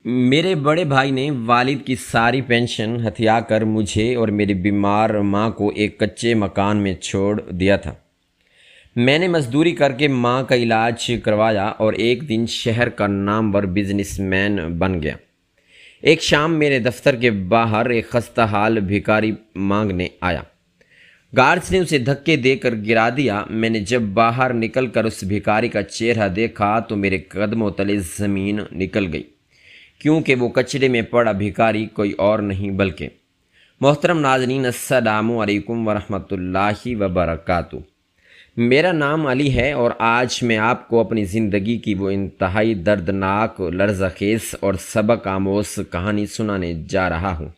میرے بڑے بھائی نے والد کی ساری پینشن ہتھیا کر مجھے اور میری بیمار ماں کو ایک کچے مکان میں چھوڑ دیا تھا۔ میں نے مزدوری کر کے ماں کا علاج کروایا اور ایک دن شہر کا نامور بزنس مین بن گیا۔ ایک شام میرے دفتر کے باہر ایک خستہ حال بھکاری مانگنے آیا۔ گارڈز نے اسے دھکے دے کر گرا دیا۔ میں نے جب باہر نکل کر اس بھکاری کا چہرہ دیکھا تو میرے قدموں تلے زمین نکل گئی، کیونکہ وہ کچرے میں پڑا بھکاری کوئی اور نہیں بلکہ محترم ناظرین، السلام علیکم ورحمۃ اللہ وبرکاتہ۔ میرا نام علی ہے اور آج میں آپ کو اپنی زندگی کی وہ انتہائی دردناک، لرزہ خیز اور سبق آموز کہانی سنانے جا رہا ہوں،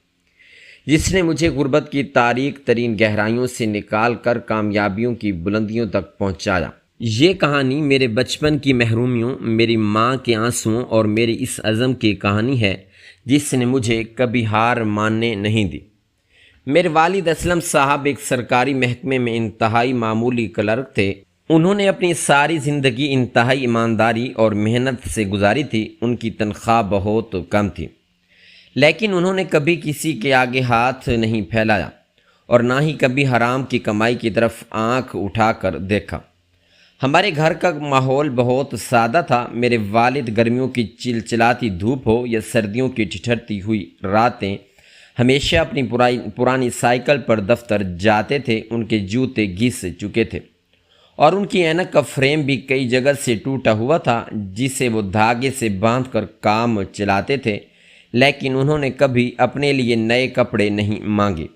جس نے مجھے غربت کی تاریک ترین گہرائیوں سے نکال کر کامیابیوں کی بلندیوں تک پہنچایا۔ یہ کہانی میرے بچپن کی محرومیوں، میری ماں کے آنسوؤں اور میری اس عزم کی کہانی ہے جس نے مجھے کبھی ہار ماننے نہیں دی۔ میرے والد اسلم صاحب ایک سرکاری محکمے میں انتہائی معمولی کلرک تھے۔ انہوں نے اپنی ساری زندگی انتہائی ایمانداری اور محنت سے گزاری تھی۔ ان کی تنخواہ بہت کم تھی، لیکن انہوں نے کبھی کسی کے آگے ہاتھ نہیں پھیلایا اور نہ ہی کبھی حرام کی کمائی کی طرف آنکھ اٹھا کر دیکھا۔ ہمارے گھر کا ماحول بہت سادہ تھا۔ میرے والد گرمیوں کی چلچلاتی دھوپ ہو یا سردیوں کی ٹھٹھرتی ہوئی راتیں ہمیشہ اپنی پرانی سائیکل پر دفتر جاتے تھے۔ ان کے جوتے گھس چکے تھے اور ان کی اینک کا فریم بھی کئی جگہ سے ٹوٹا ہوا تھا، جسے وہ دھاگے سے باندھ کر کام چلاتے تھے، لیکن انہوں نے کبھی اپنے لیے نئے کپڑے نہیں مانگے۔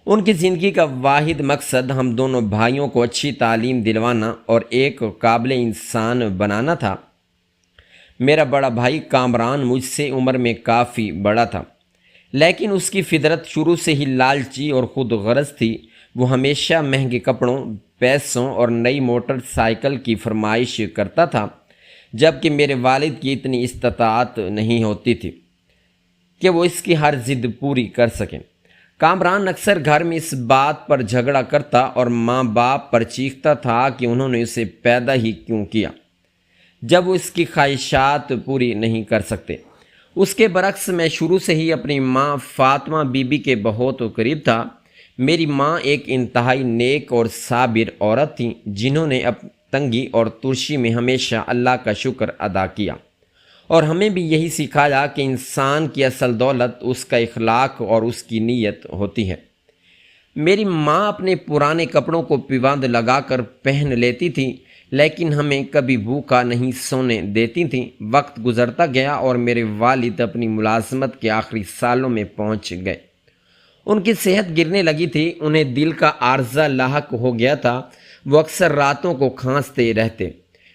ان کی زندگی کا واحد مقصد ہم دونوں بھائیوں کو اچھی تعلیم دلوانا اور ایک قابل انسان بنانا تھا۔ میرا بڑا بھائی کامران مجھ سے عمر میں کافی بڑا تھا، لیکن اس کی فطرت شروع سے ہی لالچی اور خود غرض تھی۔ وہ ہمیشہ مہنگے کپڑوں، پیسوں اور نئی موٹر سائیکل کی فرمائش کرتا تھا، جبکہ میرے والد کی اتنی استطاعت نہیں ہوتی تھی کہ وہ اس کی ہر ضد پوری کر سکیں۔ کامران اکثر گھر میں اس بات پر جھگڑا کرتا اور ماں باپ پر چیختا تھا کہ انہوں نے اسے پیدا ہی کیوں کیا جب وہ اس کی خواہشات پوری نہیں کر سکتے۔ اس کے برعکس میں شروع سے ہی اپنی ماں فاطمہ بی بی کے بہت قریب تھا۔ میری ماں ایک انتہائی نیک اور صابر عورت تھیں، جنہوں نے تنگی اور ترشی میں ہمیشہ اللہ کا شکر ادا کیا اور ہمیں بھی یہی سکھایا کہ انسان کی اصل دولت اس کا اخلاق اور اس کی نیت ہوتی ہے۔ میری ماں اپنے پرانے کپڑوں کو پیوند لگا کر پہن لیتی تھی، لیکن ہمیں کبھی بھوکا نہیں سونے دیتی تھیں۔ وقت گزرتا گیا اور میرے والد اپنی ملازمت کے آخری سالوں میں پہنچ گئے۔ ان کی صحت گرنے لگی تھی، انہیں دل کا عارضہ لاحق ہو گیا تھا۔ وہ اکثر راتوں کو کھانستے رہتے،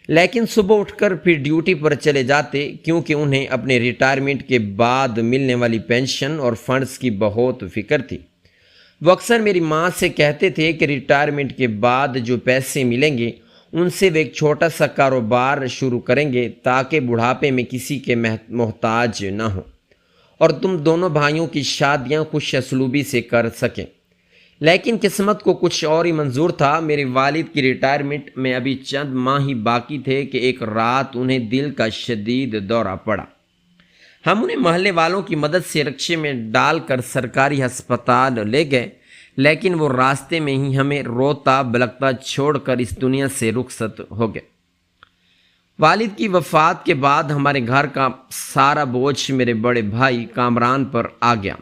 لیکن صبح اٹھ کر پھر ڈیوٹی پر چلے جاتے، کیونکہ انہیں اپنے ریٹائرمنٹ کے بعد ملنے والی پینشن اور فنڈز کی بہت فکر تھی۔ وہ اکثر میری ماں سے کہتے تھے کہ ریٹائرمنٹ کے بعد جو پیسے ملیں گے ان سے وہ ایک چھوٹا سا کاروبار شروع کریں گے تاکہ بڑھاپے میں کسی کے محتاج نہ ہوں اور تم دونوں بھائیوں کی شادیاں خوش اسلوبی سے کر سکیں۔ لیکن قسمت کو کچھ اور ہی منظور تھا۔ میرے والد کی ریٹائرمنٹ میں ابھی چند ماہ ہی باقی تھے کہ ایک رات انہیں دل کا شدید دورہ پڑا۔ ہم انہیں محلے والوں کی مدد سے رکشے میں ڈال کر سرکاری ہسپتال لے گئے، لیکن وہ راستے میں ہی ہمیں روتا بلکتا چھوڑ کر اس دنیا سے رخصت ہو گئے۔ والد کی وفات کے بعد ہمارے گھر کا سارا بوجھ میرے بڑے بھائی کامران پر آ گیا۔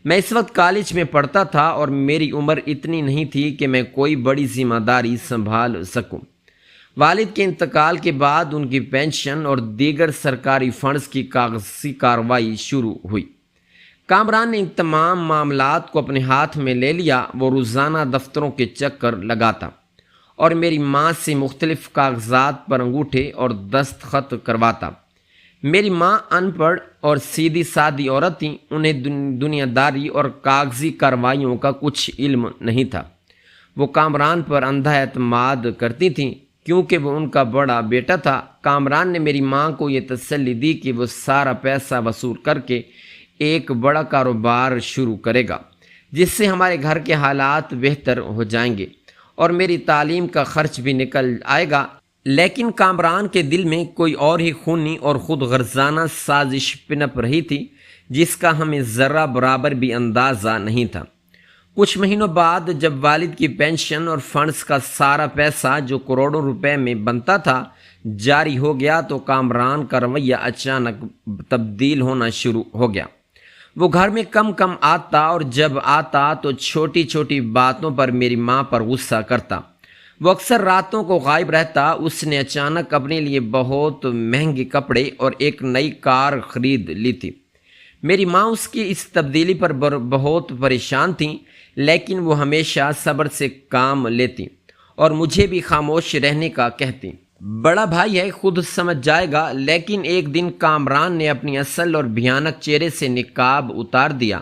میں اس وقت کالج میں پڑھتا تھا اور میری عمر اتنی نہیں تھی کہ میں کوئی بڑی ذمہ داری سنبھال سکوں۔ والد کے انتقال کے بعد ان کی پینشن اور دیگر سرکاری فنڈز کی کاغذی کارروائی شروع ہوئی۔ کامران نے ان تمام معاملات کو اپنے ہاتھ میں لے لیا۔ وہ روزانہ دفتروں کے چکر لگاتا اور میری ماں سے مختلف کاغذات پر انگوٹھے اور دستخط کرواتا۔ میری ماں ان پڑھ اور سیدھی سادی عورت تھیں، انہیں دنیا داری اور کاغذی کارروائیوں کا کچھ علم نہیں تھا۔ وہ کامران پر اندھا اعتماد کرتی تھیں کیونکہ وہ ان کا بڑا بیٹا تھا۔ کامران نے میری ماں کو یہ تسلی دی کہ وہ سارا پیسہ وصول کر کے ایک بڑا کاروبار شروع کرے گا، جس سے ہمارے گھر کے حالات بہتر ہو جائیں گے اور میری تعلیم کا خرچ بھی نکل آئے گا۔ لیکن کامران کے دل میں کوئی اور ہی خونی اور خود غرضانہ سازش پنپ رہی تھی جس کا ہمیں ذرہ برابر بھی اندازہ نہیں تھا۔ کچھ مہینوں بعد جب والد کی پینشن اور فنڈز کا سارا پیسہ جو کروڑوں روپے میں بنتا تھا جاری ہو گیا تو کامران کا رویہ اچانک تبدیل ہونا شروع ہو گیا۔ وہ گھر میں کم کم آتا اور جب آتا تو چھوٹی چھوٹی باتوں پر میری ماں پر غصہ کرتا۔ وہ اکثر راتوں کو غائب رہتا۔ اس نے اچانک اپنے لیے بہت مہنگے کپڑے اور ایک نئی کار خرید لی تھی۔ میری ماں اس کی اس تبدیلی پر بہت پریشان تھیں، لیکن وہ ہمیشہ صبر سے کام لیتی اور مجھے بھی خاموش رہنے کا کہتی۔ بڑا بھائی ہے، خود سمجھ جائے گا۔ لیکن ایک دن کامران نے اپنی اصل اور بھیانک چہرے سے نقاب اتار دیا۔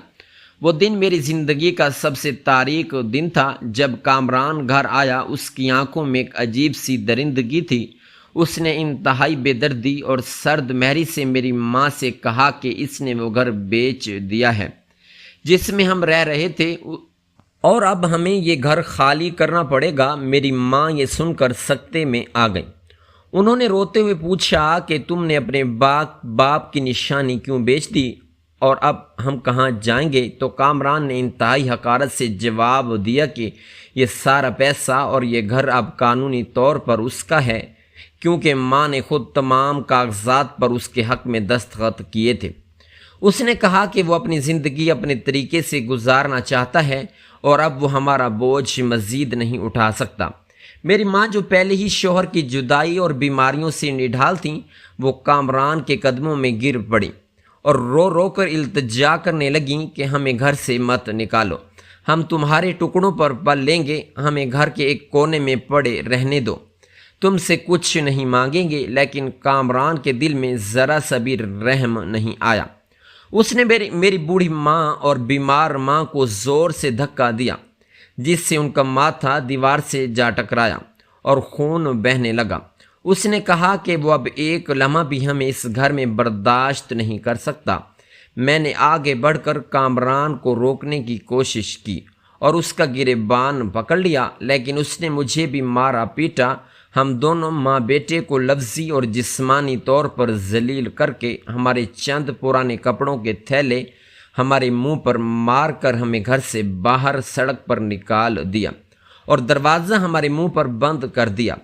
وہ دن میری زندگی کا سب سے تاریک دن تھا۔ جب کامران گھر آیا اس کی آنکھوں میں ایک عجیب سی درندگی تھی۔ اس نے انتہائی بے دردی اور سرد مہری سے میری ماں سے کہا کہ اس نے وہ گھر بیچ دیا ہے جس میں ہم رہ رہے تھے اور اب ہمیں یہ گھر خالی کرنا پڑے گا۔ میری ماں یہ سن کر سکتے میں آ گئی۔ انہوں نے روتے ہوئے پوچھا کہ تم نے اپنے باپ کی نشانی کیوں بیچ دی اور اب ہم کہاں جائیں گے؟ تو کامران نے انتہائی حقارت سے جواب دیا کہ یہ سارا پیسہ اور یہ گھر اب قانونی طور پر اس کا ہے، کیونکہ ماں نے خود تمام کاغذات پر اس کے حق میں دستخط کیے تھے۔ اس نے کہا کہ وہ اپنی زندگی اپنے طریقے سے گزارنا چاہتا ہے اور اب وہ ہمارا بوجھ مزید نہیں اٹھا سکتا۔ میری ماں جو پہلے ہی شوہر کی جدائی اور بیماریوں سے نڈھال تھیں، وہ کامران کے قدموں میں گر پڑیں اور رو رو کر التجا کرنے لگیں کہ ہمیں گھر سے مت نکالو، ہم تمہارے ٹکڑوں پر پل لیں گے، ہمیں گھر کے ایک کونے میں پڑے رہنے دو، تم سے کچھ نہیں مانگیں گے۔ لیکن کامران کے دل میں ذرا سا بھی رحم نہیں آیا۔ اس نے میری بوڑھی ماں اور بیمار ماں کو زور سے دھکا دیا جس سے ان کا ماتھا دیوار سے جا ٹکرایا اور خون بہنے لگا۔ اس نے کہا کہ وہ اب ایک لمحہ بھی ہمیں اس گھر میں برداشت نہیں کر سکتا۔ میں نے آگے بڑھ کر کامران کو روکنے کی کوشش کی اور اس کا گریبان پکڑ لیا، لیکن اس نے مجھے بھی مارا پیٹا۔ ہم دونوں ماں بیٹے کو لفظی اور جسمانی طور پر ذلیل کر کے ہمارے چند پرانے کپڑوں کے تھیلے ہمارے منہ پر مار کر ہمیں گھر سے باہر سڑک پر نکال دیا اور دروازہ ہمارے منہ پر بند کر دیا۔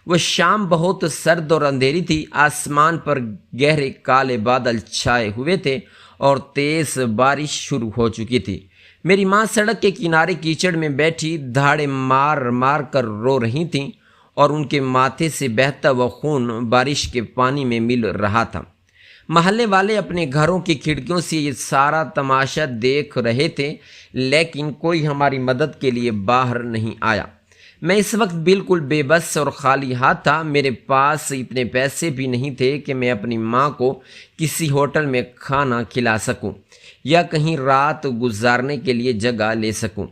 وہ شام بہت سرد اور اندھیری تھی۔ آسمان پر گہرے کالے بادل چھائے ہوئے تھے اور تیز بارش شروع ہو چکی تھی۔ میری ماں سڑک کے کنارے کیچڑ میں بیٹھی دھاڑے مار مار کر رو رہی تھیں اور ان کے ماتھے سے بہتا وہ خون بارش کے پانی میں مل رہا تھا۔ محلے والے اپنے گھروں کی کھڑکیوں سے یہ سارا تماشا دیکھ رہے تھے، لیکن کوئی ہماری مدد کے لیے باہر نہیں آیا۔ میں اس وقت بالکل بے بس اور خالی ہاتھ تھا۔ میرے پاس اتنے پیسے بھی نہیں تھے کہ میں اپنی ماں کو کسی ہوٹل میں کھانا کھلا سکوں یا کہیں رات گزارنے کے لیے جگہ لے سکوں۔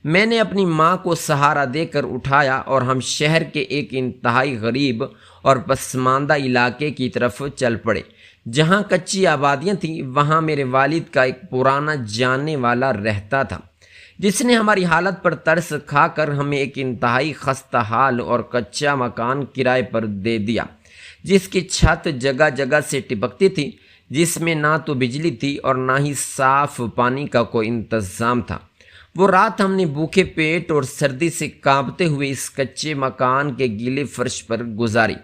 میں نے اپنی ماں کو سہارا دے کر اٹھایا اور ہم شہر کے ایک انتہائی غریب اور پسماندہ علاقے کی طرف چل پڑے جہاں کچی آبادیاں تھیں۔ وہاں میرے والد کا ایک پرانا جاننے والا رہتا تھا جس نے ہماری حالت پر ترس کھا کر ہمیں ایک انتہائی خستہ حال اور کچا مکان کرائے پر دے دیا جس کی چھت جگہ جگہ سے ٹپکتی تھی، جس میں نہ تو بجلی تھی اور نہ ہی صاف پانی کا کوئی انتظام تھا۔ وہ رات ہم نے بھوکے پیٹ اور سردی سے کانپتے ہوئے اس کچے مکان کے گیلے فرش پر گزاری۔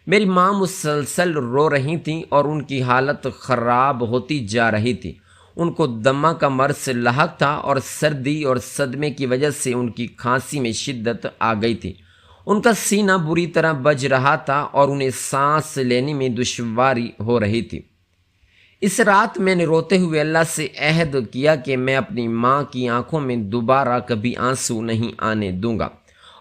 میری ماں مسلسل رو رہی تھیں اور ان کی حالت خراب ہوتی جا رہی تھی۔ ان کو دمہ کا مرض لاحق تھا اور سردی اور صدمے کی وجہ سے ان کی کھانسی میں شدت آ گئی تھی۔ ان کا سینہ بری طرح بج رہا تھا اور انہیں سانس لینے میں دشواری ہو رہی تھی۔ اس رات میں نے روتے ہوئے اللہ سے عہد کیا کہ میں اپنی ماں کی آنکھوں میں دوبارہ کبھی آنسو نہیں آنے دوں گا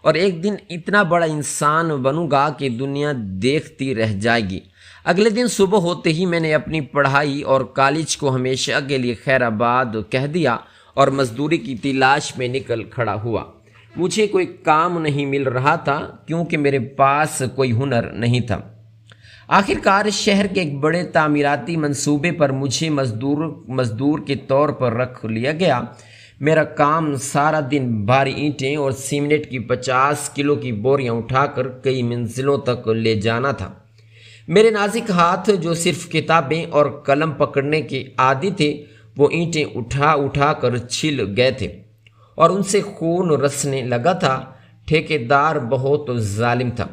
اور ایک دن اتنا بڑا انسان بنوں گا کہ دنیا دیکھتی رہ جائے گی۔ اگلے دن صبح ہوتے ہی میں نے اپنی پڑھائی اور کالج کو ہمیشہ کے لیے خیر آباد کہہ دیا اور مزدوری کی تلاش میں نکل کھڑا ہوا۔ مجھے کوئی کام نہیں مل رہا تھا کیونکہ میرے پاس کوئی ہنر نہیں تھا۔ آخر کار شہر کے ایک بڑے تعمیراتی منصوبے پر مجھے مزدور کے طور پر رکھ لیا گیا۔ میرا کام سارا دن بھاری اینٹیں اور سیمنٹ کی 50 کلو کی بوریاں اٹھا کر کئی منزلوں تک لے جانا تھا۔ میرے نازک ہاتھ جو صرف کتابیں اور قلم پکڑنے کے عادی تھے، وہ اینٹیں اٹھا اٹھا کر چھل گئے تھے اور ان سے خون رسنے لگا تھا۔ ٹھیکیدار بہت ظالم تھا،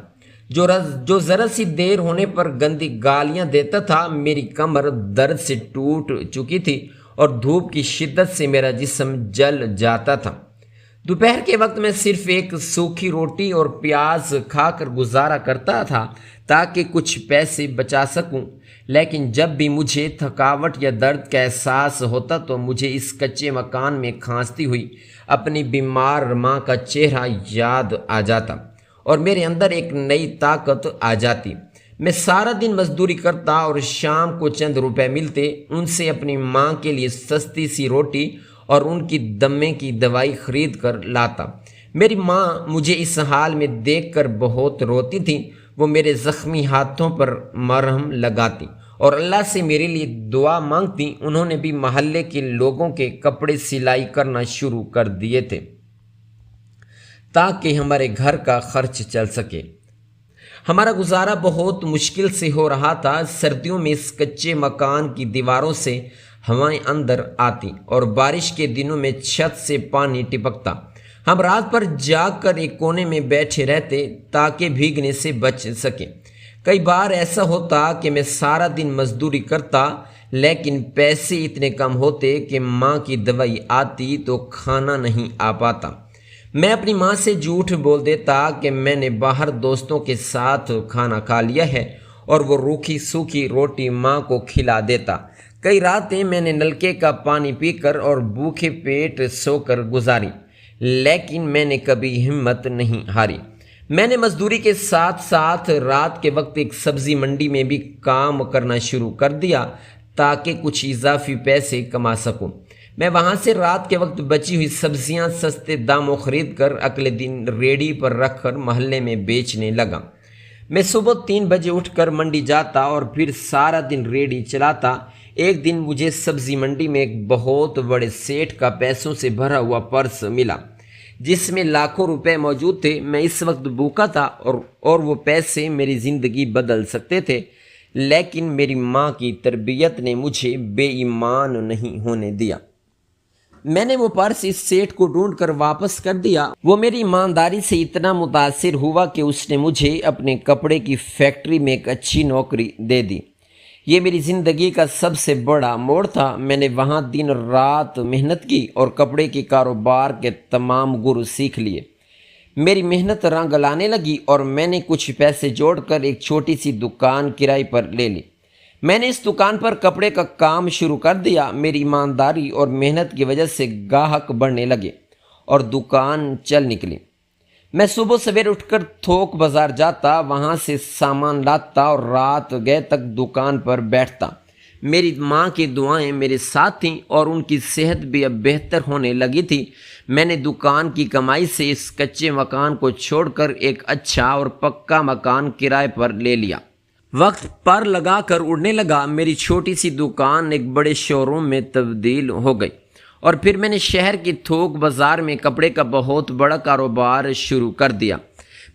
جو ذرا سی دیر ہونے پر گندی گالیاں دیتا تھا۔ میری کمر درد سے ٹوٹ چکی تھی اور دھوپ کی شدت سے میرا جسم جل جاتا تھا۔ دوپہر کے وقت میں صرف ایک سوکھی روٹی اور پیاز کھا کر گزارا کرتا تھا تاکہ کچھ پیسے بچا سکوں، لیکن جب بھی مجھے تھکاوٹ یا درد کا احساس ہوتا تو مجھے اس کچے مکان میں کھانستی ہوئی اپنی بیمار ماں کا چہرہ یاد آ جاتا اور میرے اندر ایک نئی طاقت آ جاتی۔ میں سارا دن مزدوری کرتا اور شام کو چند روپے ملتے ان سے اپنی ماں کے لیے سستی سی روٹی اور ان کی دمے کی دوائی خرید کر لاتا۔ میری ماں مجھے اس حال میں دیکھ کر بہت روتی تھی۔ وہ میرے زخمی ہاتھوں پر مرہم لگاتی اور اللہ سے میرے لیے دعا مانگتی۔ انہوں نے بھی محلے کے لوگوں کے کپڑے سلائی کرنا شروع کر دیے تھے تاکہ ہمارے گھر کا خرچ چل سکے۔ ہمارا گزارا بہت مشکل سے ہو رہا تھا۔ سردیوں میں اس کچے مکان کی دیواروں سے ہوائیں اندر آتی اور بارش کے دنوں میں چھت سے پانی ٹپکتا۔ ہم رات پر جاگ کر ایک کونے میں بیٹھے رہتے تاکہ بھیگنے سے بچ سکیں۔ کئی بار ایسا ہوتا کہ میں سارا دن مزدوری کرتا لیکن پیسے اتنے کم ہوتے کہ ماں کی دوائی آتی تو کھانا نہیں آ پاتا۔ میں اپنی ماں سے جھوٹ بول دیتا کہ میں نے باہر دوستوں کے ساتھ کھانا کھا لیا ہے اور وہ روکھی سوکھی روٹی ماں کو کھلا دیتا۔ کئی راتیں میں نے نلکے کا پانی پی کر اور بھوکے پیٹ سو کر گزاری، لیکن میں نے کبھی ہمت نہیں ہاری۔ میں نے مزدوری کے ساتھ ساتھ رات کے وقت ایک سبزی منڈی میں بھی کام کرنا شروع کر دیا تاکہ کچھ اضافی پیسے کما سکوں۔ میں وہاں سے رات کے وقت بچی ہوئی سبزیاں سستے داموں خرید کر اگلے دن ریڑھی پر رکھ کر محلے میں بیچنے لگا۔ میں صبح 3 بجے اٹھ کر منڈی جاتا اور پھر سارا دن ریڑھی چلاتا۔ ایک دن مجھے سبزی منڈی میں ایک بہت بڑے سیٹھ کا پیسوں سے بھرا ہوا پرس ملا جس میں لاکھوں روپے موجود تھے۔ میں اس وقت بھوکا تھا اور وہ پیسے میری زندگی بدل سکتے تھے، لیکن میری ماں کی تربیت نے مجھے بے ایمان نہیں ہونے دیا۔ میں نے وہ پرس اس سیٹھ کو ڈھونڈ کر واپس کر دیا۔ وہ میری ایمانداری سے اتنا متاثر ہوا کہ اس نے مجھے اپنے کپڑے کی فیکٹری میں ایک اچھی نوکری دے دی۔ یہ میری زندگی کا سب سے بڑا موڑ تھا۔ میں نے وہاں دن رات محنت کی اور کپڑے کے کاروبار کے تمام گر سیکھ لیے۔ میری محنت رنگ لانے لگی اور میں نے کچھ پیسے جوڑ کر ایک چھوٹی سی دکان کرائے پر لے لی۔ میں نے اس دکان پر کپڑے کا کام شروع کر دیا۔ میری ایمانداری اور محنت کی وجہ سے گاہک بڑھنے لگے اور دکان چل نکلی۔ میں صبح سویر اٹھ کر تھوک بازار جاتا، وہاں سے سامان لاتا اور رات گئے تک دکان پر بیٹھتا۔ میری ماں کی دعائیں میرے ساتھ تھیں اور ان کی صحت بھی اب بہتر ہونے لگی تھی۔ میں نے دکان کی کمائی سے اس کچے مکان کو چھوڑ کر ایک اچھا اور پکا مکان کرائے پر لے لیا۔ وقت پر لگا کر اڑنے لگا۔ میری چھوٹی سی دکان ایک بڑے شو روم میں تبدیل ہو گئی اور پھر میں نے شہر کی تھوک بازار میں کپڑے کا بہت بڑا کاروبار شروع کر دیا۔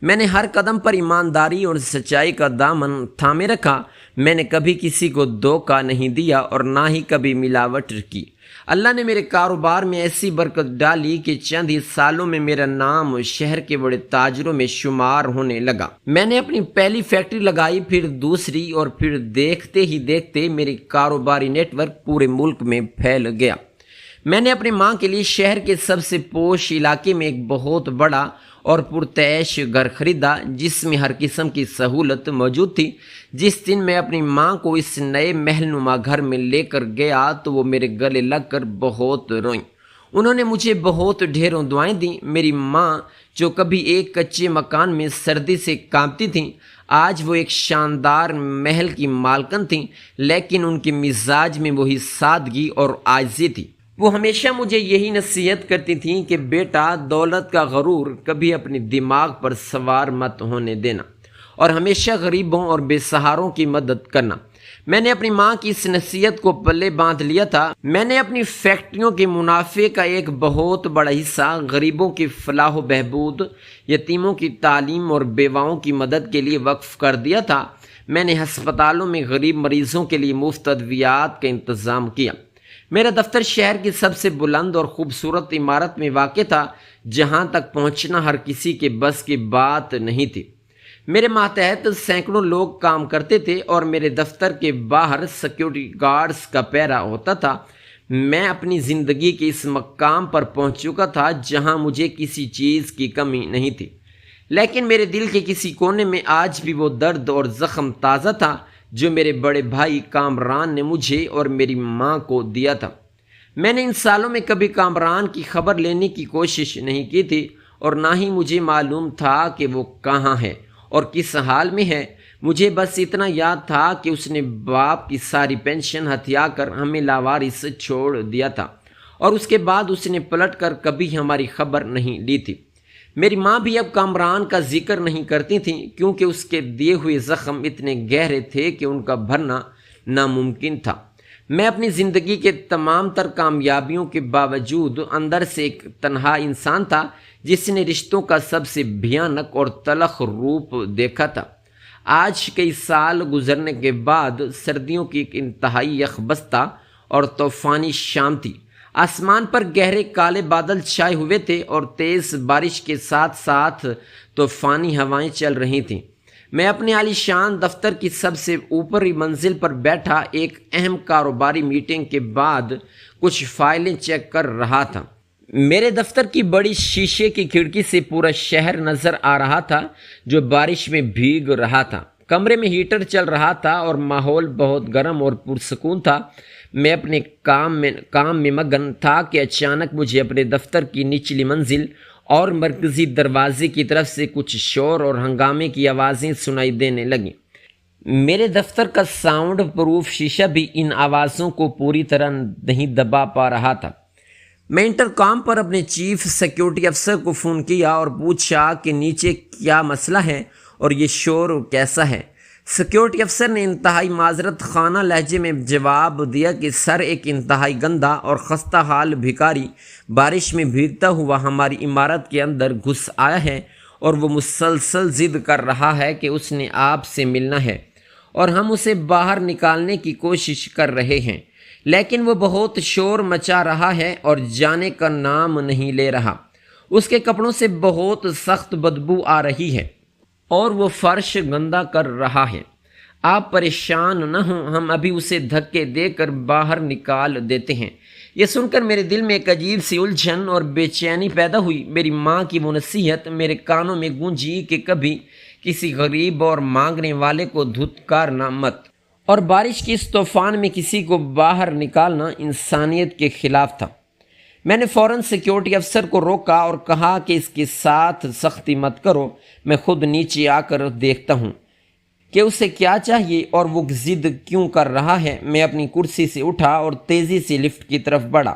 میں نے ہر قدم پر ایمانداری اور سچائی کا دامن تھامے رکھا۔ میں نے کبھی کسی کو دھوکہ نہیں دیا اور نہ ہی کبھی ملاوٹ کی۔ اللہ نے میرے کاروبار میں ایسی برکت ڈالی کہ چند ہی سالوں میں میرا نام شہر کے بڑے تاجروں میں شمار ہونے لگا۔ میں نے اپنی پہلی فیکٹری لگائی، پھر دوسری، اور پھر دیکھتے ہی دیکھتے میری کاروباری نیٹ ورک پورے ملک میں پھیل گیا۔ میں نے اپنی ماں کے لیے شہر کے سب سے پوش علاقے میں ایک بہت بڑا اور پرتعیش گھر خریدا جس میں ہر قسم کی سہولت موجود تھی۔ جس دن میں اپنی ماں کو اس نئے محل نما گھر میں لے کر گیا تو وہ میرے گلے لگ کر بہت روئیں۔ انہوں نے مجھے بہت ڈھیروں دعائیں دیں۔ میری ماں جو کبھی ایک کچے مکان میں سردی سے کانپتی تھیں، آج وہ ایک شاندار محل کی مالکن تھیں، لیکن ان کے مزاج میں وہی سادگی اور عاجزی تھی۔ وہ ہمیشہ مجھے یہی نصیحت کرتی تھیں کہ بیٹا، دولت کا غرور کبھی اپنے دماغ پر سوار مت ہونے دینا اور ہمیشہ غریبوں اور بے سہاروں کی مدد کرنا۔ میں نے اپنی ماں کی اس نصیحت کو پلے باندھ لیا تھا۔ میں نے اپنی فیکٹریوں کے منافع کا ایک بہت بڑا حصہ غریبوں کی فلاح و بہبود، یتیموں کی تعلیم اور بیواؤں کی مدد کے لیے وقف کر دیا تھا۔ میں نے ہسپتالوں میں غریب مریضوں کے لیے مفت ادویات کا انتظام کیا۔ میرا دفتر شہر کی سب سے بلند اور خوبصورت عمارت میں واقع تھا، جہاں تک پہنچنا ہر کسی کے بس کی بات نہیں تھی۔ میرے ماتحت سینکڑوں لوگ کام کرتے تھے اور میرے دفتر کے باہر سیکیورٹی گارڈز کا پہرا ہوتا تھا۔ میں اپنی زندگی کے اس مقام پر پہنچ چکا تھا جہاں مجھے کسی چیز کی کمی نہیں تھی، لیکن میرے دل کے کسی کونے میں آج بھی وہ درد اور زخم تازہ تھا جو میرے بڑے بھائی کامران نے مجھے اور میری ماں کو دیا تھا۔ میں نے ان سالوں میں کبھی کامران کی خبر لینے کی کوشش نہیں کی تھی اور نہ ہی مجھے معلوم تھا کہ وہ کہاں ہے اور کس حال میں ہے۔ مجھے بس اتنا یاد تھا کہ اس نے باپ کی ساری پینشن ہتھیا کر ہمیں لاوارث چھوڑ دیا تھا اور اس کے بعد اس نے پلٹ کر کبھی ہماری خبر نہیں لی تھی۔ میری ماں بھی اب کامران کا ذکر نہیں کرتی تھیں کیونکہ اس کے دیے ہوئے زخم اتنے گہرے تھے کہ ان کا بھرنا ناممکن تھا۔ میں اپنی زندگی کے تمام تر کامیابیوں کے باوجود اندر سے ایک تنہا انسان تھا جس نے رشتوں کا سب سے بھیانک اور تلخ روپ دیکھا تھا۔ آج کئی سال گزرنے کے بعد سردیوں کی ایک انتہائی یخبستہ اور طوفانی شام تھی۔ آسمان پر گہرے کالے بادل چھائے ہوئے تھے اور تیز بارش کے ساتھ ساتھ طوفانی ہوائیں چل رہی تھیں۔ میں اپنے عالی شان دفتر کی سب سے اوپری منزل پر بیٹھا ایک اہم کاروباری میٹنگ کے بعد کچھ فائلیں چیک کر رہا تھا۔ میرے دفتر کی بڑی شیشے کی کھڑکی سے پورا شہر نظر آ رہا تھا جو بارش میں بھیگ رہا تھا۔ کمرے میں ہیٹر چل رہا تھا اور ماحول بہت گرم اور پرسکون تھا۔ میں اپنے کام میں مگن تھا کہ اچانک مجھے اپنے دفتر کی نچلی منزل اور مرکزی دروازے کی طرف سے کچھ شور اور ہنگامے کی آوازیں سنائی دینے لگیں۔ میرے دفتر کا ساؤنڈ پروف شیشہ بھی ان آوازوں کو پوری طرح نہیں دبا پا رہا تھا۔ میں انٹرکام پر اپنے چیف سیکیورٹی افسر کو فون کیا اور پوچھا کہ نیچے کیا مسئلہ ہے اور یہ شور کیسا ہے۔ سیکیورٹی افسر نے انتہائی معذرت خانہ لہجے میں جواب دیا کہ سر، ایک انتہائی گندا اور خستہ حال بھکاری بارش میں بھیگتا ہوا ہماری عمارت کے اندر گھس آیا ہے اور وہ مسلسل ضد کر رہا ہے کہ اس نے آپ سے ملنا ہے اور ہم اسے باہر نکالنے کی کوشش کر رہے ہیں، لیکن وہ بہت شور مچا رہا ہے اور جانے کا نام نہیں لے رہا۔ اس کے کپڑوں سے بہت سخت بدبو آ رہی ہے اور وہ فرش گندا کر رہا ہے۔ آپ پریشان نہ ہوں، ہم ابھی اسے دھکے دے کر باہر نکال دیتے ہیں۔ یہ سن کر میرے دل میں ایک عجیب سی الجھن اور بے چینی پیدا ہوئی۔ میری ماں کی وہ نصیحت میرے کانوں میں گونجی کہ کبھی کسی غریب اور مانگنے والے کو دھتکارنا مت، اور بارش کی اس طوفان میں کسی کو باہر نکالنا انسانیت کے خلاف تھا۔ میں نے فوراً سیکیورٹی افسر کو روکا اور کہا کہ اس کے ساتھ سختی مت کرو، میں خود نیچے آ کر دیکھتا ہوں کہ اسے کیا چاہیے اور وہ ضد کیوں کر رہا ہے۔ میں اپنی کرسی سے اٹھا اور تیزی سے لفٹ کی طرف بڑھا۔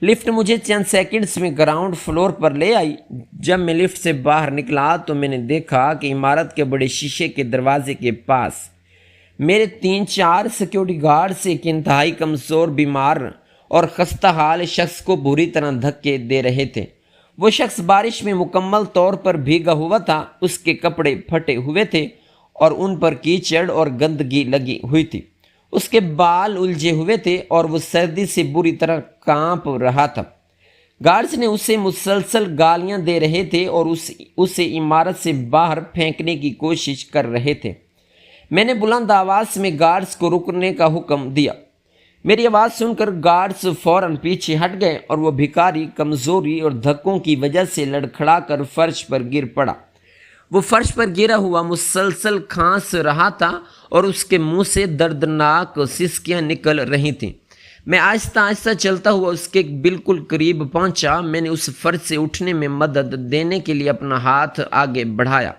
لفٹ مجھے چند سیکنڈز میں گراؤنڈ فلور پر لے آئی۔ جب میں لفٹ سے باہر نکلا تو میں نے دیکھا کہ عمارت کے بڑے شیشے کے دروازے کے پاس میرے 3-4 سیکیورٹی گارڈز ایک انتہائی کمزور، بیمار اور خستہ حال شخص کو بری طرح دھکے دے رہے تھے۔ وہ شخص بارش میں مکمل طور پر بھیگا ہوا تھا، اس کے کپڑے پھٹے ہوئے تھے اور ان پر کیچڑ اور گندگی لگی ہوئی تھی۔ اس کے بال الجھے ہوئے تھے اور وہ سردی سے بری طرح کانپ رہا تھا۔ گارڈز نے اسے مسلسل گالیاں دے رہے تھے اور اسے عمارت سے باہر پھینکنے کی کوشش کر رہے تھے۔ میں نے بلند آواز میں گارڈز کو رکنے کا حکم دیا۔ میری آواز سن کر گارڈز فوراً پیچھے ہٹ گئے اور وہ بھکاری کمزوری اور دھکوں کی وجہ سے لڑکھڑا کر فرش پر گر پڑا۔ وہ فرش پر گرا ہوا مسلسل کھانس رہا تھا اور اس کے منہ سے دردناک سسکیاں نکل رہی تھیں۔ میں آہستہ آہستہ چلتا ہوا اس کے بالکل قریب پہنچا۔ میں نے اس فرش سے اٹھنے میں مدد دینے کے لیے اپنا ہاتھ آگے بڑھایا۔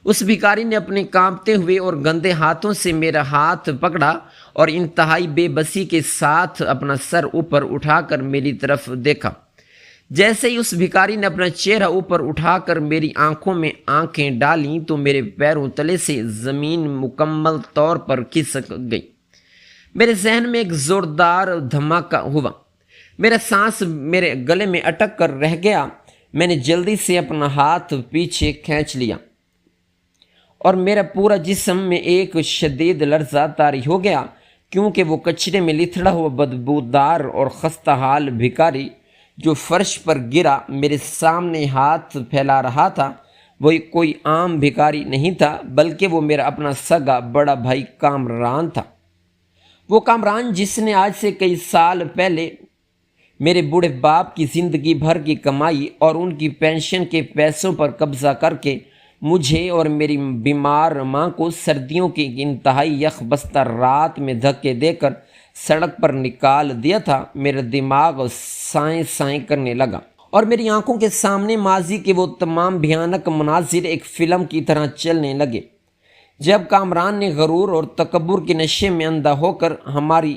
اس بھکاری نے اپنے کانپتے ہوئے اور گندے ہاتھوں سے میرا ہاتھ پکڑا اور انتہائی بے بسی کے ساتھ اپنا سر اوپر اٹھا کر میری طرف دیکھا۔ جیسے ہی اس بھکاری نے اپنا چہرہ اوپر اٹھا کر میری آنکھوں میں آنکھیں ڈالیں تو میرے پیروں تلے سے زمین مکمل طور پر کھسک گئی۔ میرے ذہن میں ایک زوردار دھماکہ ہوا، میرا سانس میرے گلے میں اٹک کر رہ گیا۔ میں نے جلدی سے اپنا ہاتھ پیچھے کھینچ لیا اور میرا پورا جسم میں ایک شدید لرزہ طاری ہو گیا، کیونکہ وہ کچرے میں لتھڑا ہوا بدبودار اور خستہ حال بھکاری جو فرش پر گرا میرے سامنے ہاتھ پھیلا رہا تھا، وہ کوئی عام بھکاری نہیں تھا، بلکہ وہ میرا اپنا سگا بڑا بھائی کامران تھا۔ وہ کامران جس نے آج سے کئی سال پہلے میرے بوڑھے باپ کی زندگی بھر کی کمائی اور ان کی پینشن کے پیسوں پر قبضہ کر کے مجھے اور میری بیمار ماں کو سردیوں کی انتہائی یخ بستہ رات میں دھکے دے کر سڑک پر نکال دیا تھا، میرا دماغ سائیں سائیں کرنے لگا اور میری آنکھوں کے سامنے ماضی کے وہ تمام بھیانک مناظر ایک فلم کی طرح چلنے لگے۔ جب کامران نے غرور اور تکبر کے نشے میں اندھا ہو کر ہماری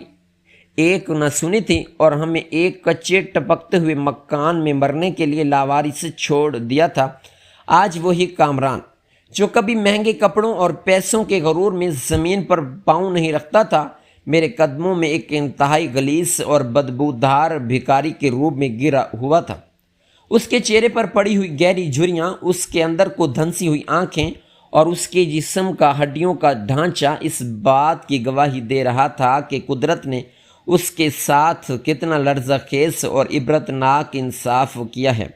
ایک نہ سنی تھی اور ہمیں ایک کچے ٹپکتے ہوئے مکان میں مرنے کے لیے لاوارث چھوڑ دیا تھا، آج وہی کامران جو کبھی مہنگے کپڑوں اور پیسوں کے غرور میں زمین پر پاؤں نہیں رکھتا تھا، میرے قدموں میں ایک انتہائی غلیظ اور بدبودار بھکاری کے روپ میں گرا ہوا تھا۔ اس کے چہرے پر پڑی ہوئی گہری جھریاں، اس کے اندر کو دھنسی ہوئی آنکھیں اور اس کے جسم کا ہڈیوں کا ڈھانچہ اس بات کی گواہی دے رہا تھا کہ قدرت نے اس کے ساتھ کتنا لرزہ خیز اور عبرتناک انصاف کیا ہے۔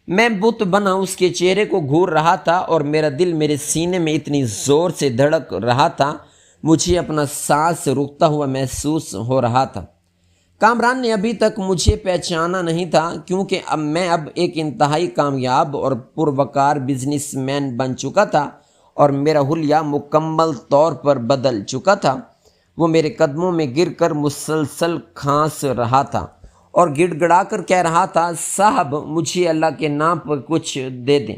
میں بت بنا اس کے چہرے کو گھور رہا تھا اور میرا دل میرے سینے میں اتنی زور سے دھڑک رہا تھا، مجھے اپنا سانس رکتا ہوا محسوس ہو رہا تھا۔ کامران نے ابھی تک مجھے پہچانا نہیں تھا، کیونکہ میں اب ایک انتہائی کامیاب اور پروقار بزنس مین بن چکا تھا اور میرا حلیہ مکمل طور پر بدل چکا تھا۔ وہ میرے قدموں میں گر کر مسلسل کھانس رہا تھا اور گڑ گڑا کر کہہ رہا تھا، صاحب مجھے اللہ کے نام پر کچھ دے دیں،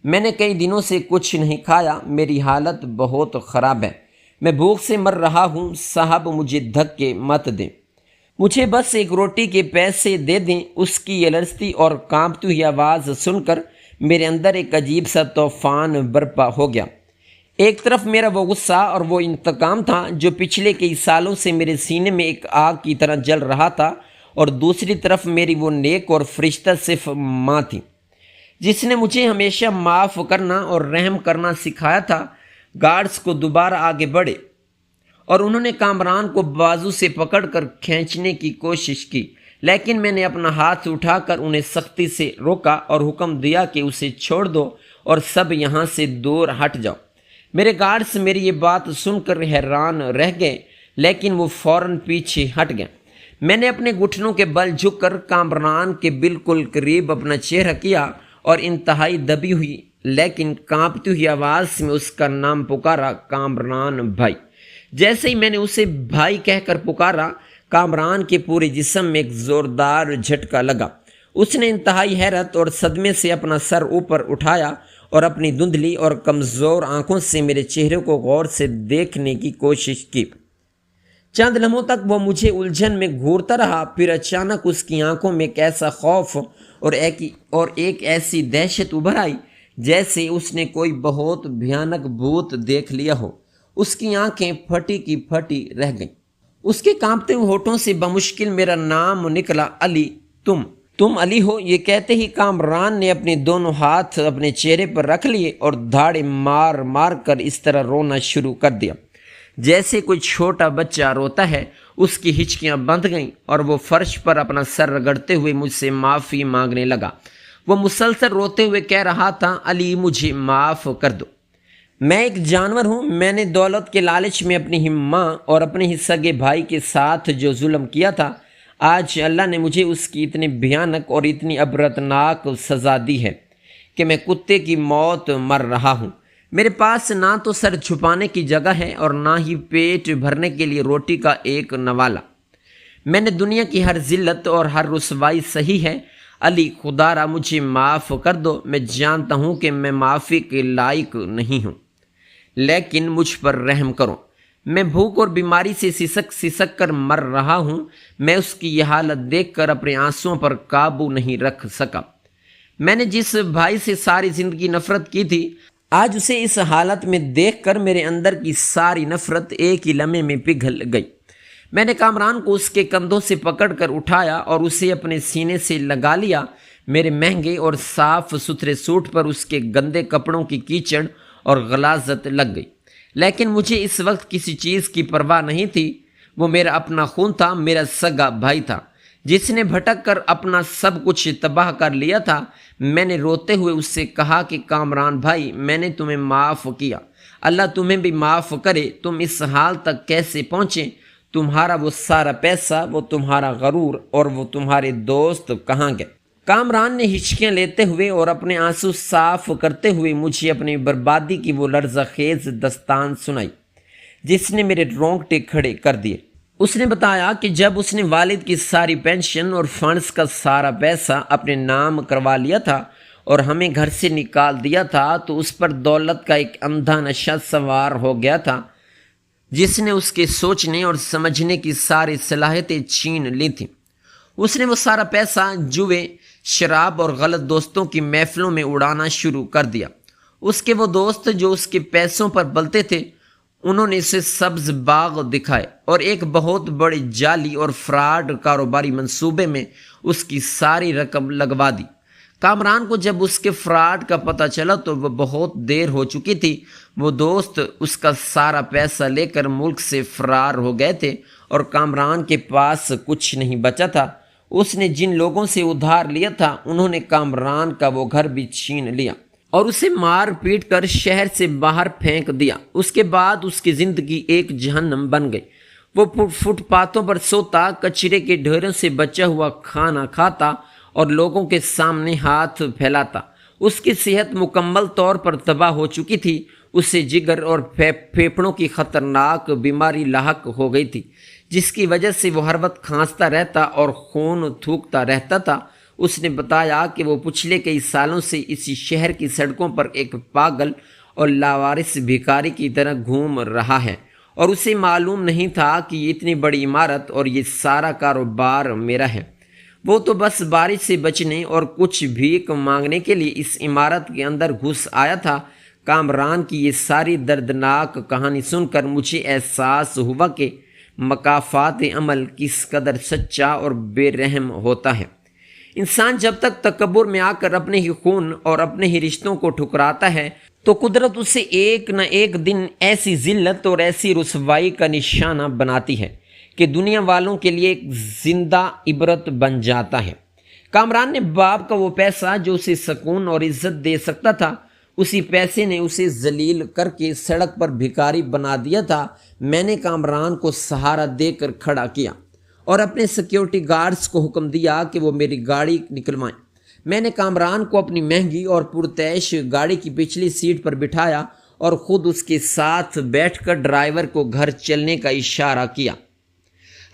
میں نے کئی دنوں سے کچھ نہیں کھایا، میری حالت بہت خراب ہے، میں بھوک سے مر رہا ہوں، صاحب مجھے دھکے مت دیں، مجھے بس ایک روٹی کے پیسے دے دیں۔ اس کی یہ لرزتی اور کانپتی ہوئی آواز سن کر میرے اندر ایک عجیب سا طوفان برپا ہو گیا۔ ایک طرف میرا وہ غصہ اور وہ انتقام تھا جو پچھلے کئی سالوں سے میرے سینے میں ایک آگ کی طرح جل رہا تھا، اور دوسری طرف میری وہ نیک اور فرشتہ صرف ماں تھی جس نے مجھے ہمیشہ معاف کرنا اور رحم کرنا سکھایا تھا۔ گارڈز کو دوبارہ آگے بڑھے اور انہوں نے کامران کو بازو سے پکڑ کر کھینچنے کی کوشش کی، لیکن میں نے اپنا ہاتھ اٹھا کر انہیں سختی سے روکا اور حکم دیا کہ اسے چھوڑ دو اور سب یہاں سے دور ہٹ جاؤ۔ میرے گارڈز میری یہ بات سن کر حیران رہ گئے، لیکن وہ فوراً پیچھے ہٹ گئے۔ میں نے اپنے گھٹنوں کے بل جھک کر کامران کے بالکل قریب اپنا چہرہ کیا اور انتہائی دبی ہوئی لیکن کانپتی ہوئی آواز میں اس کا نام پکارا، کامران بھائی۔ جیسے ہی میں نے اسے بھائی کہہ کر پکارا، کامران کے پورے جسم میں ایک زوردار جھٹکا لگا۔ اس نے انتہائی حیرت اور صدمے سے اپنا سر اوپر اٹھایا اور اپنی دھندلی اور کمزور آنکھوں سے میرے چہرے کو غور سے دیکھنے کی کوشش کی۔ چند لمحوں تک وہ مجھے الجھن میں گھورتا رہا، پھر اچانک اس کی آنکھوں میں ایک ایسا خوف اور ایک ایسی دہشت ابھر آئی جیسے اس نے کوئی بہت بھیانک بھوت دیکھ لیا ہو۔ اس کی آنکھیں پھٹی کی پھٹی رہ گئیں۔ اس کے کانپتے ہوئے ہونٹوں سے بمشکل میرا نام نکلا، علی، تم علی ہو؟ یہ کہتے ہی کامران نے اپنے دونوں ہاتھ اپنے چہرے پر رکھ لیے اور دھاڑے مار مار کر اس طرح رونا شروع کر دیا جیسے کوئی چھوٹا بچہ روتا ہے۔ اس کی ہچکیاں بندھ گئیں اور وہ فرش پر اپنا سر رگڑتے ہوئے مجھ سے معافی مانگنے لگا۔ وہ مسلسل روتے ہوئے کہہ رہا تھا، علی مجھے معاف کر دو، میں ایک جانور ہوں، میں نے دولت کے لالچ میں اپنی ماں اور اپنے ہی سگے بھائی کے ساتھ جو ظلم کیا تھا، آج اللہ نے مجھے اس کی اتنی بھیانک اور اتنی عبرتناک سزا دی ہے کہ میں کتے کی موت مر رہا ہوں۔ میرے پاس نہ تو سر چھپانے کی جگہ ہے اور نہ ہی پیٹ بھرنے کے لیے روٹی کا ایک نوالا۔ میں نے دنیا کی ہر ذلت اور ہر رسوائی سہی ہے، علی خدا را مجھے معاف کر دو، میں جانتا ہوں کہ میں معافی کے لائق نہیں ہوں، لیکن مجھ پر رحم کرو، میں بھوک اور بیماری سے سسک کر مر رہا ہوں۔ میں اس کی یہ حالت دیکھ کر اپنے آنسوؤں پر قابو نہیں رکھ سکا۔ میں نے جس بھائی سے ساری زندگی نفرت کی تھی، آج اسے اس حالت میں دیکھ کر میرے اندر کی ساری نفرت ایک ہی لمحے میں پگھل گئی۔ میں نے کامران کو اس کے کندھوں سے پکڑ کر اٹھایا اور اسے اپنے سینے سے لگا لیا۔ میرے مہنگے اور صاف ستھرے سوٹ پر اس کے گندے کپڑوں کی کیچڑ اور غلاظت لگ گئی، لیکن مجھے اس وقت کسی چیز کی پرواہ نہیں تھی۔ وہ میرا اپنا خون تھا، میرا سگا بھائی تھا جس نے بھٹک کر اپنا سب کچھ تباہ کر لیا تھا۔ میں نے روتے ہوئے اس سے کہا کہ کامران بھائی، میں نے تمہیں معاف کیا، اللہ تمہیں بھی معاف کرے۔ تم اس حال تک کیسے پہنچے؟ تمہارا وہ سارا پیسہ، وہ تمہارا غرور اور وہ تمہارے دوست کہاں گئے؟ کامران نے ہچکیاں لیتے ہوئے اور اپنے آنسو صاف کرتے ہوئے مجھے اپنی بربادی کی وہ لرزہ خیز داستان سنائی جس نے میرے رونگٹے کھڑے کر دیے۔ اس نے بتایا کہ جب اس نے والد کی ساری پینشن اور فنڈز کا سارا پیسہ اپنے نام کروا لیا تھا اور ہمیں گھر سے نکال دیا تھا تو اس پر دولت کا ایک اندھا نشہ سوار ہو گیا تھا جس نے اس کے سوچنے اور سمجھنے کی ساری صلاحیتیں چھین لی تھیں۔ اس نے وہ سارا پیسہ جوئے، شراب اور غلط دوستوں کی محفلوں میں اڑانا شروع کر دیا۔ اس کے وہ دوست جو اس کے پیسوں پر پلتے تھے، انہوں نے اسے سبز باغ دکھائے اور ایک بہت بڑے جعلی اور فراڈ کاروباری منصوبے میں اس کی ساری رقم لگوا دی۔ کامران کو جب اس کے فراڈ کا پتہ چلا تو وہ بہت دیر ہو چکی تھی۔ وہ دوست اس کا سارا پیسہ لے کر ملک سے فرار ہو گئے تھے اور کامران کے پاس کچھ نہیں بچا تھا۔ اس نے جن لوگوں سے ادھار لیا تھا انہوں نے کامران کا وہ گھر بھی چھین لیا اور اسے مار پیٹ کر شہر سے باہر پھینک دیا۔ اس کے بعد اس کی زندگی ایک جہنم بن گئی۔ وہ فٹ پاتھوں پر سوتا، کچرے کے ڈھیروں سے بچا ہوا کھانا کھاتا اور لوگوں کے سامنے ہاتھ پھیلاتا۔ اس کی صحت مکمل طور پر تباہ ہو چکی تھی۔ اسے جگر اور پھیپھڑوں کی خطرناک بیماری لاحق ہو گئی تھی جس کی وجہ سے وہ ہر وقت کھانستا رہتا اور خون تھوکتا رہتا تھا۔ اس نے بتایا کہ وہ پچھلے کئی سالوں سے اسی شہر کی سڑکوں پر ایک پاگل اور لاوارث بھکاری کی طرح گھوم رہا ہے اور اسے معلوم نہیں تھا کہ یہ اتنی بڑی عمارت اور یہ سارا کاروبار میرا ہے۔ وہ تو بس بارش سے بچنے اور کچھ بھیک مانگنے کے لیے اس عمارت کے اندر گھس آیا تھا۔ کامران کی یہ ساری دردناک کہانی سن کر مجھے احساس ہوا کہ مکافات عمل کس قدر سچا اور بے رحم ہوتا ہے۔ انسان جب تک تکبر میں آ کر اپنے ہی خون اور اپنے ہی رشتوں کو ٹھکراتا ہے تو قدرت اسے ایک نہ ایک دن ایسی ذلت اور ایسی رسوائی کا نشانہ بناتی ہے کہ دنیا والوں کے لیے ایک زندہ عبرت بن جاتا ہے۔ کامران نے باپ کا وہ پیسہ جو اسے سکون اور عزت دے سکتا تھا، اسی پیسے نے اسے ذلیل کر کے سڑک پر بھکاری بنا دیا تھا۔ میں نے کامران کو سہارا دے کر کھڑا کیا اور اپنے سیکیورٹی گارڈز کو حکم دیا کہ وہ میری گاڑی نکلوائیں۔ میں نے کامران کو اپنی مہنگی اور پرتعیش گاڑی کی پچھلی سیٹ پر بٹھایا اور خود اس کے ساتھ بیٹھ کر ڈرائیور کو گھر چلنے کا اشارہ کیا۔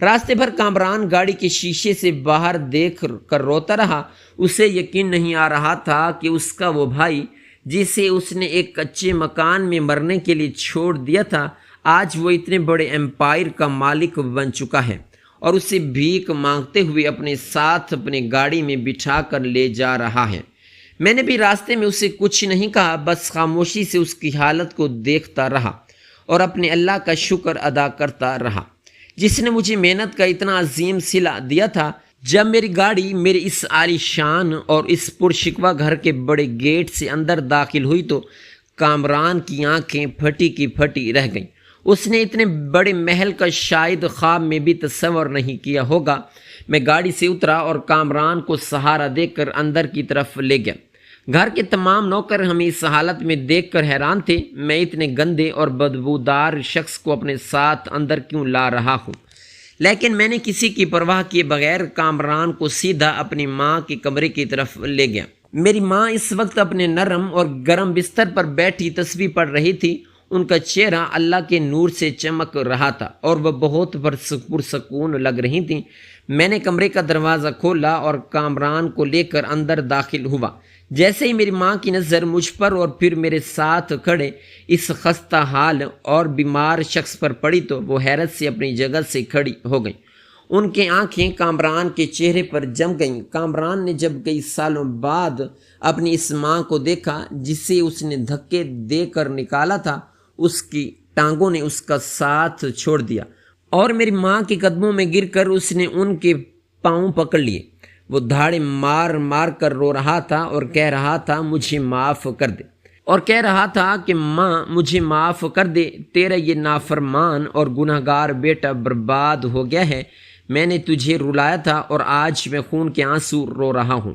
راستے بھر کامران گاڑی کے شیشے سے باہر دیکھ کر روتا رہا۔ اسے یقین نہیں آ رہا تھا کہ اس کا وہ بھائی جسے اس نے ایک کچے مکان میں مرنے کے لیے چھوڑ دیا تھا، آج وہ اتنے بڑے ایمپائر کا مالک بن چکا ہے اور اسے بھیک مانگتے ہوئے اپنے ساتھ اپنی گاڑی میں بٹھا کر لے جا رہا ہے۔ میں نے بھی راستے میں اسے کچھ نہیں کہا، بس خاموشی سے اس کی حالت کو دیکھتا رہا اور اپنے اللہ کا شکر ادا کرتا رہا جس نے مجھے محنت کا اتنا عظیم صلہ دیا تھا۔ جب میری گاڑی میرے اس عالی شان اور اس پرشکوہ گھر کے بڑے گیٹ سے اندر داخل ہوئی تو کامران کی آنکھیں پھٹی کی پھٹی رہ گئیں۔ اس نے اتنے بڑے محل کا شاید خواب میں بھی تصور نہیں کیا ہوگا۔ میں گاڑی سے اترا اور کامران کو سہارا دے کر اندر کی طرف لے گیا۔ گھر کے تمام نوکر ہمیں اس حالت میں دیکھ کر حیران تھے۔ میں اتنے گندے اور بدبودار شخص کو اپنے ساتھ اندر کیوں لا رہا ہوں؟ لیکن میں نے کسی کی پرواہ کیے بغیر کامران کو سیدھا اپنی ماں کے کمرے کی طرف لے گیا۔ میری ماں اس وقت اپنے نرم اور گرم بستر پر بیٹھی تسبیح پڑھ رہی تھی۔ ان کا چہرہ اللہ کے نور سے چمک رہا تھا اور وہ بہت پرسکون لگ رہی تھیں۔ میں نے کمرے کا دروازہ کھولا اور کامران کو لے کر اندر داخل ہوا۔ جیسے ہی میری ماں کی نظر مجھ پر اور پھر میرے ساتھ کھڑے اس خستہ حال اور بیمار شخص پر پڑی تو وہ حیرت سے اپنی جگہ سے کھڑی ہو گئی۔ ان کی آنکھیں کامران کے چہرے پر جم گئیں۔ کامران نے جب کئی سالوں بعد اپنی اس ماں کو دیکھا جسے اس نے دھکے دے کر نکالا تھا، اس کی ٹانگوں نے اس کا ساتھ چھوڑ دیا اور میری ماں کے قدموں میں گر کر اس نے ان کے پاؤں پکڑ لیے۔ وہ دھاڑے مار مار کر رو رہا تھا اور کہہ رہا تھا مجھے معاف کر دے، اور کہہ رہا تھا کہ ماں مجھے معاف کر دے، تیرا یہ نافرمان اور گناہ گار بیٹا برباد ہو گیا ہے۔ میں نے تجھے رلایا تھا اور آج میں خون کے آنسو رو رہا ہوں۔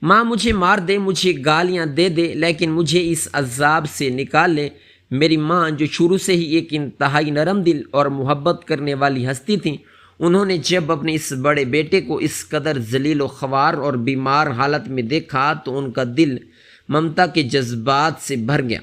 ماں مجھے مار دے، مجھے گالیاں دے دے، لیکن مجھے اس عذاب سے نکال لے۔ میری ماں جو شروع سے ہی ایک انتہائی نرم دل اور محبت کرنے والی ہستی تھیں، انہوں نے جب اپنے اس بڑے بیٹے کو اس قدر ذلیل و خوار اور بیمار حالت میں دیکھا تو ان کا دل ممتا کے جذبات سے بھر گیا۔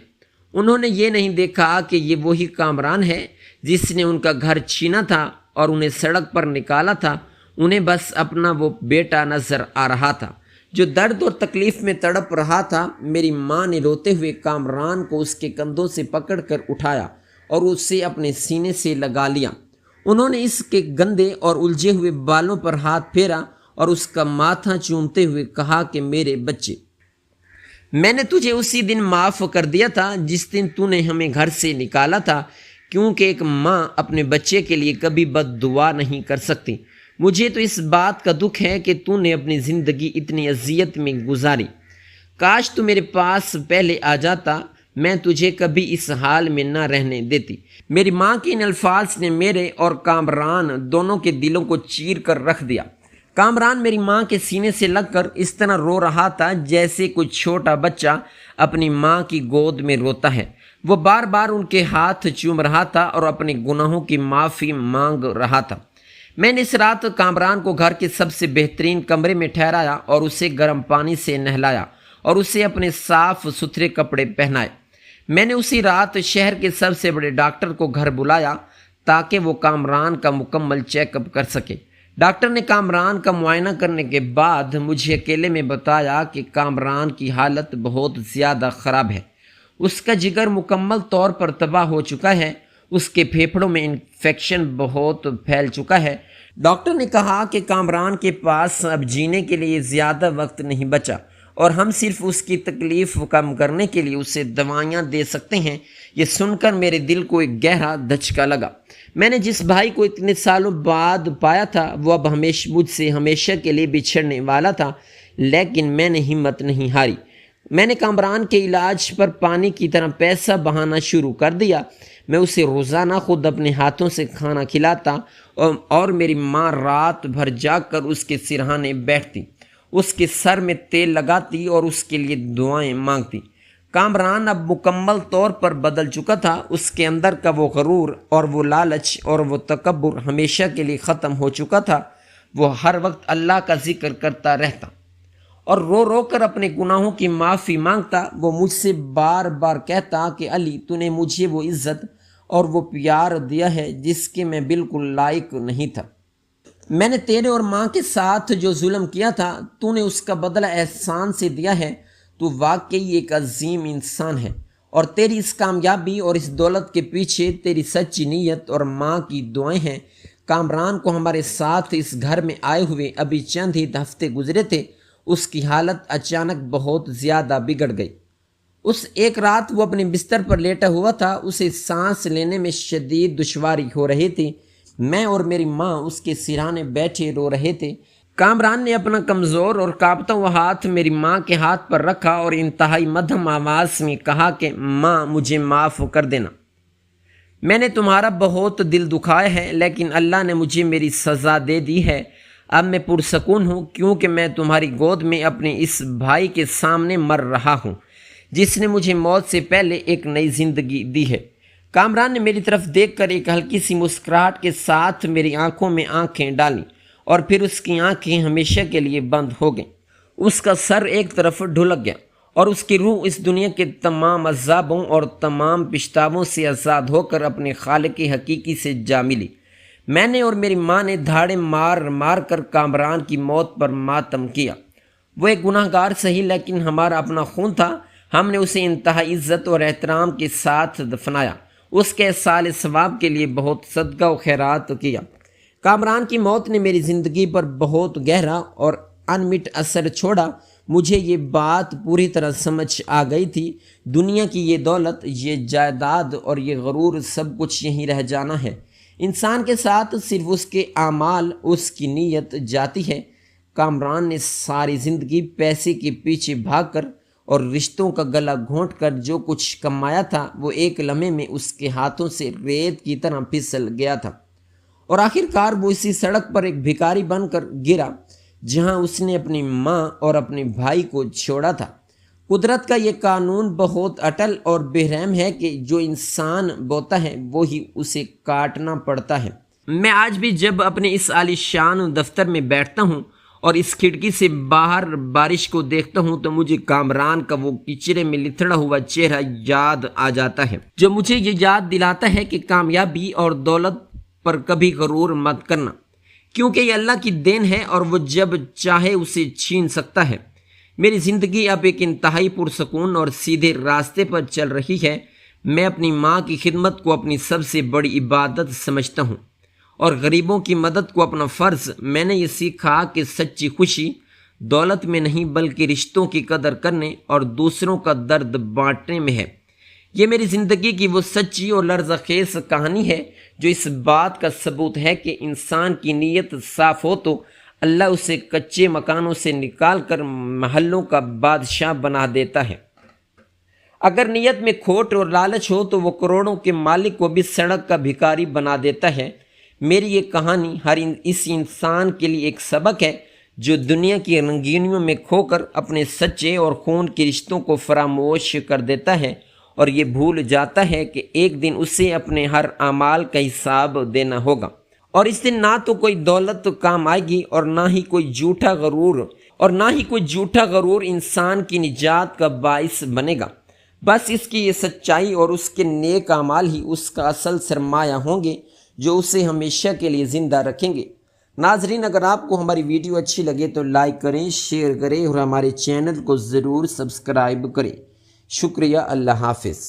انہوں نے یہ نہیں دیکھا کہ یہ وہی کامران ہے جس نے ان کا گھر چھینا تھا اور انہیں سڑک پر نکالا تھا۔ انہیں بس اپنا وہ بیٹا نظر آ رہا تھا جو درد اور تکلیف میں تڑپ رہا تھا۔ میری ماں نے روتے ہوئے کامران کو اس کے کندھوں سے پکڑ کر اٹھایا اور اسے اپنے سینے سے لگا لیا۔ انہوں نے اس کے گندے اور الجھے ہوئے بالوں پر ہاتھ پھیرا اور اس کا ماتھا چومتے ہوئے کہا کہ میرے بچے، میں نے تجھے اسی دن معاف کر دیا تھا جس دن تو نے ہمیں گھر سے نکالا تھا، کیونکہ ایک ماں اپنے بچے کے لیے کبھی بد دعا نہیں کر سکتی۔ مجھے تو اس بات کا دکھ ہے کہ تو نے اپنی زندگی اتنی اذیت میں گزاری۔ کاش تو میرے پاس پہلے آ جاتا، میں تجھے کبھی اس حال میں نہ رہنے دیتی۔ میری ماں کے ان الفاظ نے میرے اور کامران دونوں کے دلوں کو چیر کر رکھ دیا۔ کامران میری ماں کے سینے سے لگ کر اس طرح رو رہا تھا جیسے کوئی چھوٹا بچہ اپنی ماں کی گود میں روتا ہے۔ وہ بار بار ان کے ہاتھ چوم رہا تھا اور اپنے گناہوں کی معافی مانگ رہا تھا۔ میں نے اس رات کامران کو گھر کے سب سے بہترین کمرے میں ٹھہرایا اور اسے گرم پانی سے نہلایا اور اسے اپنے صاف ستھرے کپڑے پہنائے۔ میں نے اسی رات شہر کے سب سے بڑے ڈاکٹر کو گھر بلایا تاکہ وہ کامران کا مکمل چیک اپ کر سکے۔ ڈاکٹر نے کامران کا معائنہ کرنے کے بعد مجھے اکیلے میں بتایا کہ کامران کی حالت بہت زیادہ خراب ہے۔ اس کا جگر مکمل طور پر تباہ ہو چکا ہے، اس کے پھیپھڑوں میں انفیکشن بہت پھیل چکا ہے۔ ڈاکٹر نے کہا کہ کامران کے پاس اب جینے کے لیے زیادہ وقت نہیں بچا اور ہم صرف اس کی تکلیف کم کرنے کے لیے اسے دوائیاں دے سکتے ہیں۔ یہ سن کر میرے دل کو ایک گہرا دھچکا لگا۔ میں نے جس بھائی کو اتنے سالوں بعد پایا تھا وہ اب مجھ سے ہمیشہ کے لیے بچھڑنے والا تھا، لیکن میں نے ہمت نہیں ہاری۔ میں نے کامران کے علاج پر پانی کی طرح پیسہ بہانا شروع کر دیا۔ میں اسے روزانہ خود اپنے ہاتھوں سے کھانا کھلاتا اور میری ماں رات بھر جاگ کر اس کے سرہانے بیٹھتی، اس کے سر میں تیل لگاتی اور اس کے لیے دعائیں مانگتی۔ کامران اب مکمل طور پر بدل چکا تھا۔ اس کے اندر کا وہ غرور اور وہ لالچ اور وہ تکبر ہمیشہ کے لیے ختم ہو چکا تھا۔ وہ ہر وقت اللہ کا ذکر کرتا رہتا اور رو رو کر اپنے گناہوں کی معافی مانگتا۔ وہ مجھ سے بار بار کہتا کہ علی، تو نے مجھے وہ عزت اور وہ پیار دیا ہے جس کے میں بالکل لائق نہیں تھا۔ میں نے تیرے اور ماں کے ساتھ جو ظلم کیا تھا تو نے اس کا بدلہ احسان سے دیا ہے۔ تو واقعی ایک عظیم انسان ہے اور تیری اس کامیابی اور اس دولت کے پیچھے تیری سچی نیت اور ماں کی دعائیں ہیں۔ کامران کو ہمارے ساتھ اس گھر میں آئے ہوئے ابھی چند ہی ہفتے گزرے تھے۔ اس کی حالت اچانک بہت زیادہ بگڑ گئی۔ اس ایک رات وہ اپنے بستر پر لیٹا ہوا تھا، اسے سانس لینے میں شدید دشواری ہو رہی تھی۔ میں اور میری ماں اس کے سرہانے بیٹھے رو رہے تھے۔ کامران نے اپنا کمزور اور کانپتا ہوا ہاتھ میری ماں کے ہاتھ پر رکھا اور انتہائی مدھم آواز میں کہا کہ ماں، مجھے معاف کر دینا۔ میں نے تمہارا بہت دل دکھایا ہے، لیکن اللہ نے مجھے میری سزا دے دی ہے۔ اب میں پرسکون ہوں کیونکہ میں تمہاری گود میں اپنے اس بھائی کے سامنے مر رہا ہوں جس نے مجھے موت سے پہلے ایک نئی زندگی دی ہے۔ کامران نے میری طرف دیکھ کر ایک ہلکی سی مسکراہٹ کے ساتھ میری آنکھوں میں آنکھیں ڈالیں اور پھر اس کی آنکھیں ہمیشہ کے لیے بند ہو گئیں۔ اس کا سر ایک طرف ڈھلک گیا اور اس کی روح اس دنیا کے تمام عذابوں اور تمام پچھتاووں سے آزاد ہو کر اپنے خالق حقیقی سے جا ملی۔ میں نے اور میری ماں نے دھاڑے مار مار کر کامران کی موت پر ماتم کیا۔ وہ ایک گناہ گار سہی، لیکن ہمارا اپنا خون تھا۔ ہم نے اسے انتہائی عزت اور احترام کے ساتھ دفنایا، اس کے سال ثواب کے لیے بہت صدقہ و خیرات کیا۔ کامران کی موت نے میری زندگی پر بہت گہرا اور انمٹ اثر چھوڑا۔ مجھے یہ بات پوری طرح سمجھ آ گئی تھی، دنیا کی یہ دولت، یہ جائیداد اور یہ غرور سب کچھ یہیں رہ جانا ہے۔ انسان کے ساتھ صرف اس کے اعمال، اس کی نیت جاتی ہے۔ کامران نے ساری زندگی پیسے کے پیچھے بھاگ کر اور رشتوں کا گلا گھونٹ کر جو کچھ کمایا تھا وہ ایک لمحے میں اس کے ہاتھوں سے ریت کی طرح پھسل گیا تھا، اور آخرکار وہ اسی سڑک پر ایک بھکاری بن کر گرا جہاں اس نے اپنی ماں اور اپنے بھائی کو چھوڑا تھا۔ قدرت کا یہ قانون بہت اٹل اور بے رحم ہے کہ جو انسان بوتا ہے وہی اسے کاٹنا پڑتا ہے۔ میں آج بھی جب اپنے اس عالی شان دفتر میں بیٹھتا ہوں اور اس کھڑکی سے باہر بارش کو دیکھتا ہوں تو مجھے کامران کا وہ کچرے میں لتھڑا ہوا چہرہ یاد آ جاتا ہے، جو مجھے یہ یاد دلاتا ہے کہ کامیابی اور دولت پر کبھی غرور مت کرنا، کیونکہ یہ اللہ کی دین ہے اور وہ جب چاہے اسے چھین سکتا ہے۔ میری زندگی اب ایک انتہائی پرسکون اور سیدھے راستے پر چل رہی ہے۔ میں اپنی ماں کی خدمت کو اپنی سب سے بڑی عبادت سمجھتا ہوں اور غریبوں کی مدد کو اپنا فرض۔ میں نے یہ سیکھا کہ سچی خوشی دولت میں نہیں بلکہ رشتوں کی قدر کرنے اور دوسروں کا درد بانٹنے میں ہے۔ یہ میری زندگی کی وہ سچی اور لرزہ خیز کہانی ہے جو اس بات کا ثبوت ہے کہ انسان کی نیت صاف ہو تو اللہ اسے کچے مکانوں سے نکال کر محلوں کا بادشاہ بنا دیتا ہے۔ اگر نیت میں کھوٹ اور لالچ ہو تو وہ کروڑوں کے مالک کو بھی سڑک کا بھکاری بنا دیتا ہے۔ میری یہ کہانی اس انسان کے لیے ایک سبق ہے جو دنیا کی رنگینیوں میں کھو کر اپنے سچے اور خون کے رشتوں کو فراموش کر دیتا ہے اور یہ بھول جاتا ہے کہ ایک دن اسے اپنے ہر اعمال کا حساب دینا ہوگا، اور اس دن نہ تو کوئی دولت کام آئے گی اور نہ ہی کوئی جھوٹا غرور انسان کی نجات کا باعث بنے گا۔ بس اس کی یہ سچائی اور اس کے نیک اعمال ہی اس کا اصل سرمایہ ہوں گے جو اسے ہمیشہ کے لیے زندہ رکھیں گے۔ ناظرین، اگر آپ کو ہماری ویڈیو اچھی لگے تو لائک کریں، شیئر کریں اور ہمارے چینل کو ضرور سبسکرائب کریں۔ شکریہ، اللہ حافظ۔